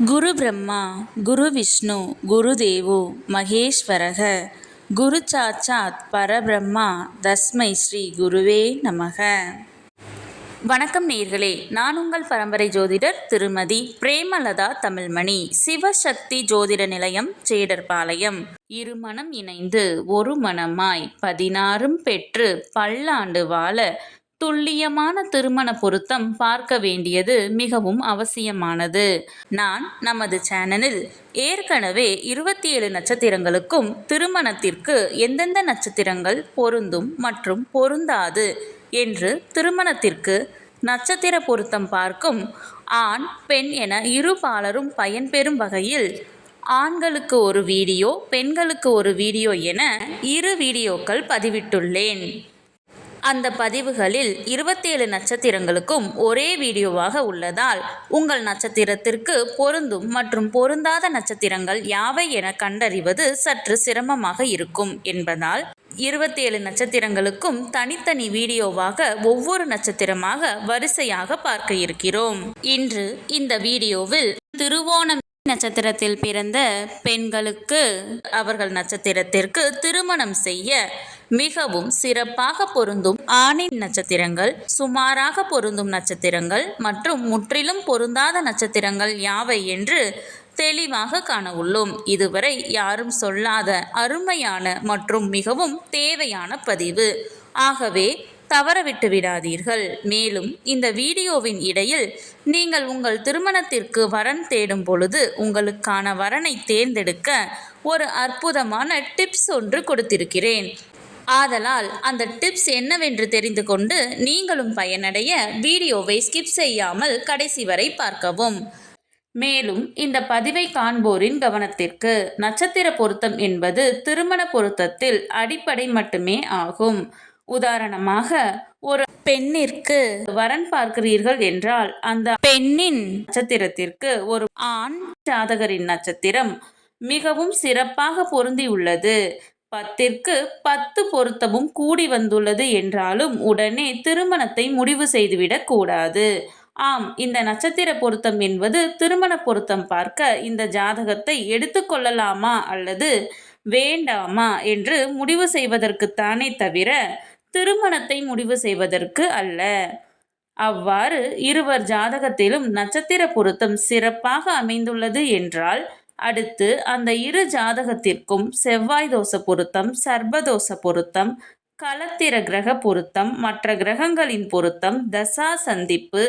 குரு பிரம்மா குரு விஷ்ணு குரு தேவோ மகேஸ்வரக குரு சாட்சாத் பரபிரம்மா தஸ்மை ஸ்ரீ குருவே நமக. வணக்கம் நேயர்களே, நான் உங்கள் பரம்பரை ஜோதிடர் திருமதி பிரேமலதா தமிழ்மணி. சிவசக்தி ஜோதிட நிலையம், ஜேடர்பாளையம். இருமனம் இணைந்து ஒரு மனமாய் 16 பெற்று பல்லாண்டு வாழ துல்லியமான திருமண பொருத்தம் பார்க்க வேண்டியது மிகவும் அவசியமானது. நான் நமது சேனலில் ஏற்கனவே 27 நட்சத்திரங்களுக்கும் திருமணத்திற்கு எந்தெந்த நட்சத்திரங்கள் பொருந்தும் மற்றும் பொருந்தாது என்று திருமணத்திற்கு நட்சத்திர பொருத்தம் பார்க்கும் ஆண் பெண் என இரு பாலரும் பயன்பெறும் வகையில் ஆண்களுக்கு ஒரு வீடியோ, பெண்களுக்கு ஒரு வீடியோ என 2 வீடியோக்கள் பதிவிட்டுள்ளேன். அந்த பதிவுகளில் 27 நட்சத்திரங்களுக்கும் ஒரே வீடியோவாக உள்ளதால் உங்கள் நட்சத்திரத்திற்கு பொருந்தும் மற்றும் பொருந்தாத நட்சத்திரங்கள் யாவை என கண்டறிவது சற்று சிரமமாக இருக்கும் என்பதால் 27 நட்சத்திரங்களுக்கும் தனித்தனி வீடியோவாக ஒவ்வொரு நட்சத்திரமாக வரிசையாக பார்க்க இருக்கிறோம். இன்று இந்த வீடியோவில் திருவோணம் நட்சத்திரத்தில் பிறந்த பெண்களுக்கு அவர்கள் நட்சத்திரத்திற்கு திருமணம் செய்ய மிகவும் சிறப்பாக பொருந்தும் ஆணின் நட்சத்திரங்கள், சுமாராக பொருந்தும் நட்சத்திரங்கள் மற்றும் முற்றிலும் பொருந்தாத நட்சத்திரங்கள் யாவை என்று தெளிவாக காண உள்ளோம். இதுவரை யாரும் சொல்லாத அருமையான மற்றும் மிகவும் தேவையான பதிவு. ஆகவே தவறவிட்டு விடாதீர்கள். மேலும் இந்த வீடியோவின் இடையில் நீங்கள் உங்கள் திருமணத்திற்கு வரன் தேடும் பொழுது உங்களுக்கான வரனை தேர்ந்தெடுக்க ஒரு அற்புதமான டிப்ஸ் ஒன்று கொடுத்திருக்கிறேன். ஆதலால் அந்த டிப்ஸ் என்னவென்று தெரிந்து கொண்டு நீங்களும் பயனடைய வீடியோவை ஸ்கிப் செய்யாமல் கடைசி வரை பார்க்கவும். மேலும் இந்த பதிவை காண்போரின் கவனத்திற்கு, நட்சத்திர பொருத்தம் என்பது திருமண பொருத்தத்தில் அடிப்படை மட்டுமே ஆகும். உதாரணமாக, ஒரு பெண்ணிற்கு வரன் பார்க்கிறீர்கள் என்றால் அந்த பெண்ணின் நட்சத்திரத்திற்கு ஒரு ஆண் ஜாதகரின் நட்சத்திரம் மிகவும் சிறப்பாக பொருந்தி உள்ளது, 10ற்கு 10 பொருத்தமும் கூடி வந்துள்ளது என்றாலும் உடனே திருமணத்தை முடிவு செய்துவிடக் கூடாது. ஆம், இந்த நட்சத்திர பொருத்தம் என்பது திருமண பொருத்தம் பார்க்க இந்த ஜாதகத்தை எடுத்துக்கொள்ளலாமா அல்லது வேண்டாமா என்று முடிவு செய்வதற்குத்தானே தவிர திருமணத்தை முடிவு செய்வதற்கு அல்ல. அவ்வாறு இருவர் ஜாதகத்திலும் நட்சத்திர பொருத்தம் சிறப்பாக அமைந்துள்ளது என்றால் அடுத்து அந்த இரு ஜாதகத்திற்கும் செவ்வாய் தோஷ பொருத்தம், சர்ப்பதோஷ பொருத்தம், களத்திர கிரக பொருத்தம், மற்ற கிரகங்களின் பொருத்தம், தசா சந்திப்பு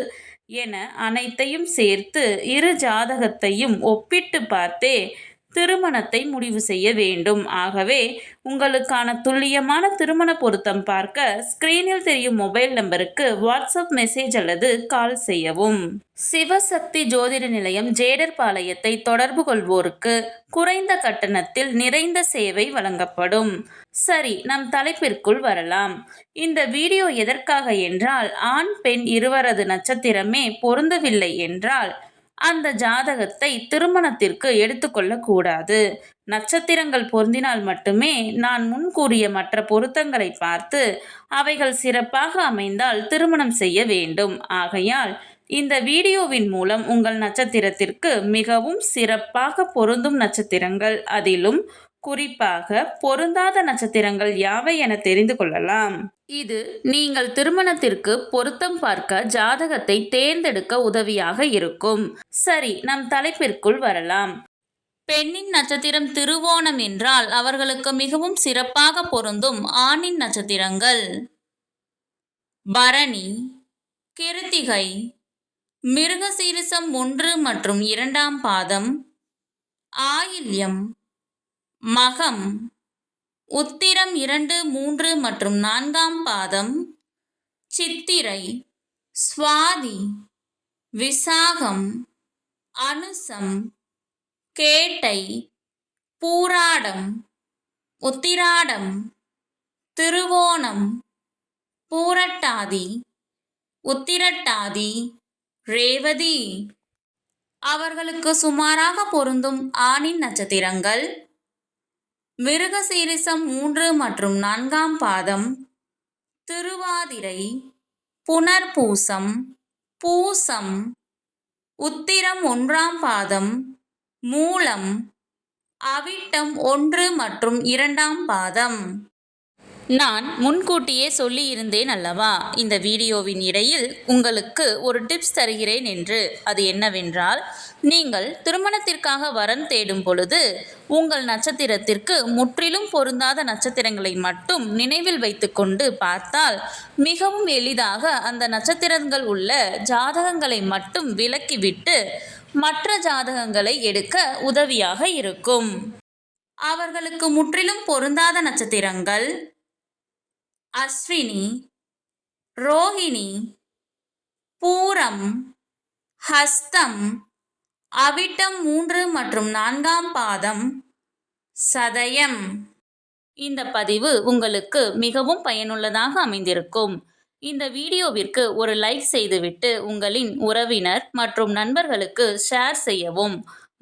என அனைத்தையும் சேர்த்து இரு ஜாதகத்தையும் ஒப்பிட்டு பார்த்தே திருமணத்தை முடிவு செய்ய வேண்டும். ஆகவே உங்களுக்கான துல்லியமான திருமண பொருத்தம் பார்க்க ஸ்கிரீனில் தெரியும் மொபைல் நம்பருக்கு வாட்ஸ்அப் மெசேஜ் அல்லது கால் செய்யவும். சிவசக்தி ஜோதிட நிலையம், ஜேடர்பாளையத்தை தொடர்பு கொள்வோருக்கு குறைந்த கட்டணத்தில் நிறைந்த சேவை வழங்கப்படும். சரி, நம் தலைப்பிற்குள் வரலாம். இந்த வீடியோ எதற்காக என்றால், ஆண் பெண் இருவரது நட்சத்திரமே பொருந்தவில்லை என்றால் அந்த ஜாதகத்தை திருமணத்திற்கு எடுத்துக்கொள்ளக்கூடாது. நட்சத்திரங்கள் பொருந்தினால் மட்டுமே நான் முன் கூறிய மற்ற பொருத்தங்களை பார்த்து அவைகள் சிறப்பாக அமைந்தால் திருமணம் செய்ய வேண்டும். ஆகையால் இந்த வீடியோவின் மூலம் உங்கள் நட்சத்திரத்திற்கு மிகவும் சிறப்பாக பொருந்தும் நட்சத்திரங்கள், அதிலும் குறிப்பாக பொருந்தாத நட்சத்திரங்கள் யாவை என தெரிந்து கொள்ளலாம். இது நீங்கள் திருமணத்திற்கு பொருத்தம் பார்க்க ஜாதகத்தை தேர்ந்தெடுக்க உதவியாக இருக்கும். சரி, நம் தலைப்பிற்குள் வரலாம். பெண்ணின் நட்சத்திரம் திருவோணம் என்றால் அவர்களுக்கு மிகவும் சிறப்பாக பொருந்தும் ஆணின் நட்சத்திரங்கள் பரணி, கிருத்திகை, மிருகசீரிசம் 1 மற்றும் 2ஆம் பாதம், ஆயில்யம், மகம், உத்திரம் 2, 3 மற்றும் 4ஆம் பாதம், சித்திரை, சுவாதி, விசாகம், அனுசம், கேட்டை, பூராடம், உத்திராடம், திருவோணம், பூரட்டாதி, உத்திரட்டாதி, ரேவதி. அவர்களுக்கு சுமாராக பொருந்தும் ஆணின் நட்சத்திரங்கள் மிருகசீரிசம் 3 மற்றும் 4ஆம் பாதம், திருவாதிரை, புனர்பூசம், பூசம், உத்திரம் 1ஆம் பாதம், மூலம், அவிட்டம் 1 மற்றும் 2ஆம் பாதம். நான் முன்கூட்டியே சொல்லியிருந்தேன் அல்லவா, இந்த வீடியோவின் இடையில் உங்களுக்கு ஒரு டிப்ஸ் தருகிறேன் என்று. அது என்னவென்றால், நீங்கள் திருமணத்திற்காக வரன் தேடும் பொழுது உங்கள் நட்சத்திரத்திற்கு முற்றிலும் பொருந்தாத நட்சத்திரங்களை மட்டும் நினைவில் வைத்துக்கொண்டு பார்த்தால் மிகவும் எளிதாக அந்த நட்சத்திரங்கள் உள்ள ஜாதகங்களை மட்டும் விலக்கிவிட்டு மற்ற ஜாதகங்களை எடுக்க உதவியாக இருக்கும். அவர்களுக்கு முற்றிலும் பொருந்தாத நட்சத்திரங்கள் அஸ்வினி, ரோஹிணி, பூரம், ஹஸ்தம், அவிட்டம் 3 மற்றும் 4ஆம் பாதம், சதயம். இந்த பதிவு உங்களுக்கு மிகவும் பயனுள்ளதாக அமைந்திருக்கும். இந்த வீடியோவிற்கு ஒரு லைக் செய்துவிட்டு உங்களின் உறவினர் மற்றும் நண்பர்களுக்கு ஷேர் செய்யவும்.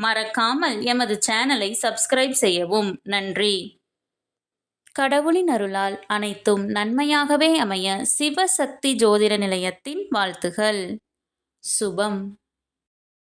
மறக்காமல் எமது சேனலை சப்ஸ்கிரைப் செய்யவும். நன்றி. கடவுளின் அருளால் அனைத்தும் நன்மையாகவே அமைய சிவசக்தி ஜோதிட நிலையத்தின் வாழ்த்துகள். சுபம்.